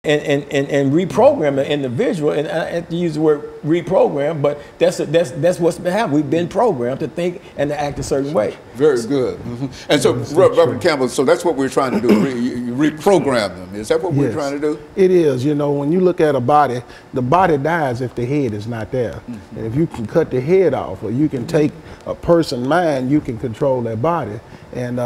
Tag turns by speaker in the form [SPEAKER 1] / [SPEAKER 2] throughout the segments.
[SPEAKER 1] and reprogram the individual. And I have to use the word reprogram, but that's what's been happening. We've been programmed to think and to act a certain way.
[SPEAKER 2] Very good. And so, Reverend Campbell, so that's what we're trying to do, reprogram them. Is that what we're trying to do?
[SPEAKER 3] It is. You know, when you look at a body, the body dies if the head is not there. And if you can cut the head off, or you can take a person's mind, you can control their body. And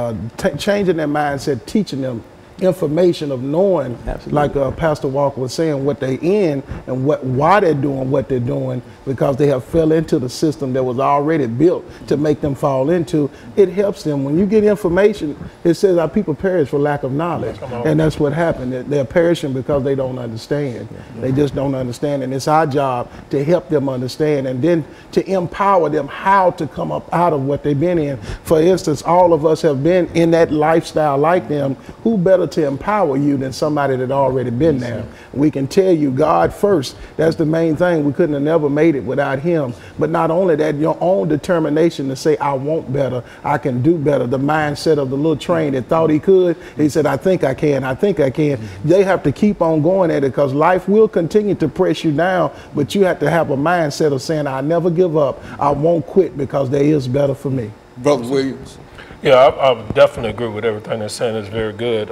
[SPEAKER 3] changing their mindset, teaching them information of knowing, like Pastor Walker was saying, what they in and why they're doing what they're doing, because they have fell into the system that was already built to make them fall into. It helps them. When you get information, it says our people perish for lack of knowledge. And that's what happened. They're perishing because they don't understand. They just don't understand. And it's our job to help them understand, and then to empower them how to come up out of what they've been in. For instance, all of us have been in that lifestyle like them. Who better to empower you than somebody that already been there? We can tell you God first. That's the main thing. We couldn't have never made it without him. But not only that, your own determination to say, I want better, I can do better. The mindset of the little train that thought he could, he said, I think I can, I think I can. They have to keep on going at it, because life will continue to press you down, but you have to have a mindset of saying, I never give up, I won't quit, because there is better for me.
[SPEAKER 2] Brother Williams.
[SPEAKER 4] Yeah, I definitely agree with everything they're saying. It's very good.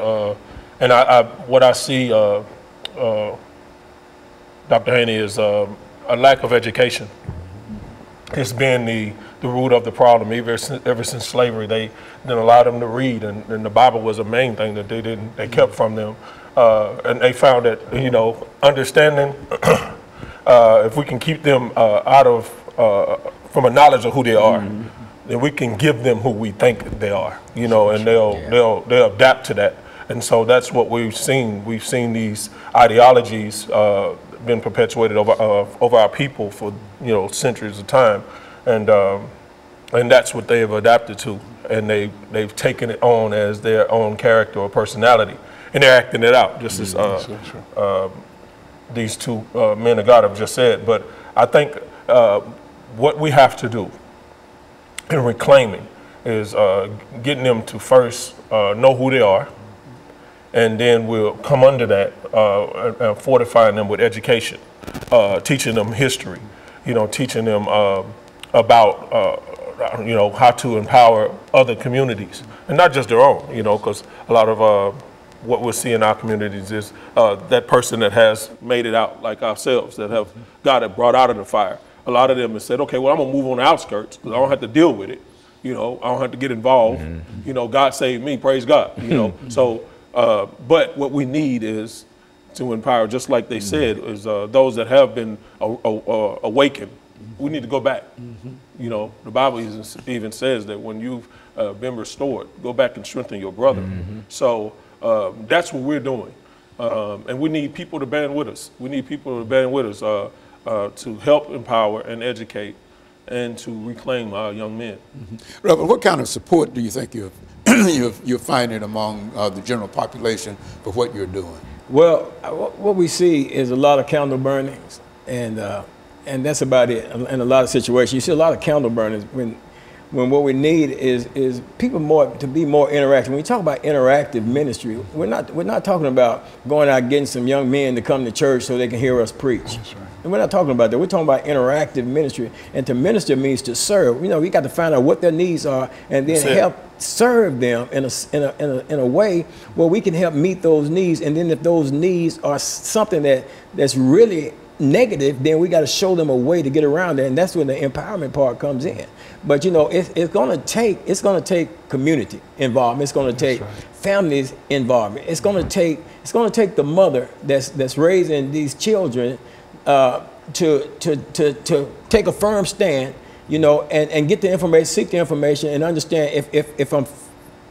[SPEAKER 4] And what I see, Dr. Haney, is a lack of education. It's been the root of the problem ever since slavery. They didn't allow them to read, and the Bible was a main thing that they kept from them. And they found that, you know, understanding, if we can keep them out of from a knowledge of who they are, then we can give them who we think they are, you know, and they'll adapt to that. And so that's what we've seen. We've seen these ideologies been perpetuated over our people for, you know, centuries of time, and that's what they have adapted to, and they've taken it on as their own character or personality, and they're acting it out, just as these two men of God have just said. But I think what we have to do in reclaiming is getting them to first know who they are, and then we'll come under that and fortifying them with education, teaching them history, you know, teaching them about you know, how to empower other communities, and not just their own, you know, because a lot of what we'll see in our communities is that person that has made it out, like ourselves, that have got it brought out of the fire. A lot of them have said, okay, well, I'm gonna move on the outskirts because I don't have to deal with it. You know, I don't have to get involved. You know, God saved me, praise God. You know, so, but what we need is to empower, just like they said, is those that have been awakened. We need to go back. You know, the Bible even says that when you've been restored, go back and strengthen your brother. So that's what we're doing. And we need people to band with us. We need people to band with us to help empower and educate and to reclaim our young men.
[SPEAKER 2] Reverend, what kind of support do you think you're finding among the general population for what you're doing?
[SPEAKER 1] Well, what we see is a lot of candle burnings, and that's about it. In a lot of situations, you see a lot of candle burnings when what we need is people to be more interactive. When we talk about interactive ministry, we're not talking about going out getting some young men to come to church so they can hear us preach. That's right. And we're not talking about that. We're talking about interactive ministry. And to minister means to serve. You know, we got to find out what their needs are and then help serve them in a way where we can help meet those needs. And then if those needs are something that's really negative, then we got to show them a way to get around that, and that's when the empowerment part comes in. But you know, it's going to take community involvement. It's going to take families involvement. It's going to take the mother that's raising these children to take a firm stand, you know, and get the information, seek the information, and understand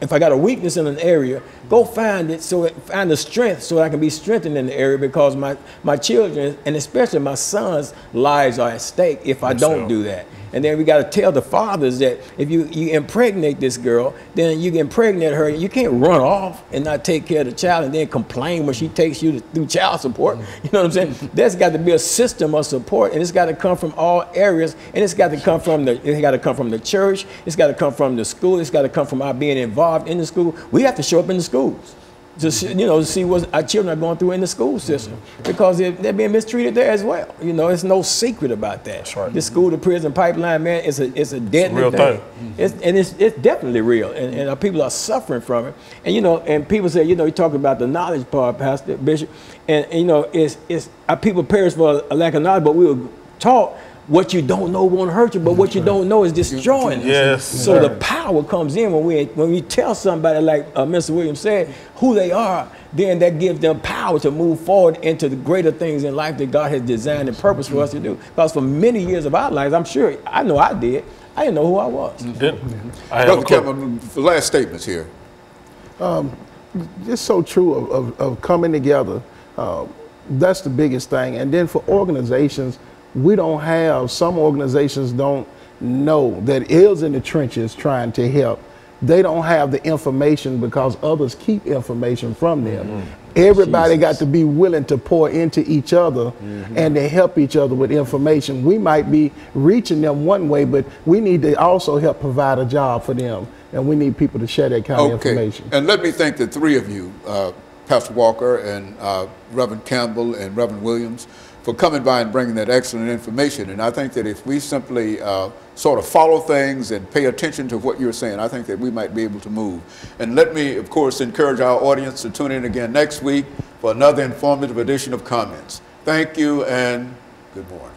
[SPEAKER 1] if I got a weakness in an area, go find it, find the strength so I can be strengthened in the area, because my children, and especially my sons' lives are at stake if I don't do that. And then we got to tell the fathers that if you impregnate this girl, then you can impregnate her. You can't run off and not take care of the child and then complain when she takes you through child support. You know what I'm saying? There's got to be a system of support, and it's got to come from all areas. And it's got to come from the church. It's got to come from the school. It's got to come from our being involved in the school. We have to show up in the schools. to see what our children are going through in the school system, because they're being mistreated there as well. You know, it's no secret about that.
[SPEAKER 4] That's right.
[SPEAKER 1] The school to prison pipeline, man, it's a deadly
[SPEAKER 4] real thing.
[SPEAKER 1] It's definitely real, and our people are suffering from it. And you know, and people say, you know, you talk about the knowledge part, Pastor Bishop, and you know, it's our people perish for a lack of knowledge, but we were taught what you don't know won't hurt you, but what you don't know is destroying us.
[SPEAKER 4] Yes.
[SPEAKER 1] So the power comes in when we tell somebody, like Mr. Williams said, who they are, then that gives them power to move forward into the greater things in life that God has designed and purpose for us to do. Because for many years of our lives, I'm sure, I know I did, I didn't know who I was.
[SPEAKER 2] Dr. Campbell, the last statements here.
[SPEAKER 3] It's so true of coming together. That's the biggest thing. And then for organizations, some organizations don't know that is in the trenches trying to help. They don't have the information because others keep information from them. Everybody got to be willing to pour into each other and to help each other with information. We might be reaching them one way, but we need to also help provide a job for them. And we need people to share that kind of information.
[SPEAKER 2] And let me thank the three of you, Pastor Walker and Reverend Campbell and Reverend Williams, for coming by and bringing that excellent information. And I think that if we simply sort of follow things and pay attention to what you're saying, I think that we might be able to move. And let me, of course, encourage our audience to tune in again next week for another informative edition of Comments. Thank you and good morning.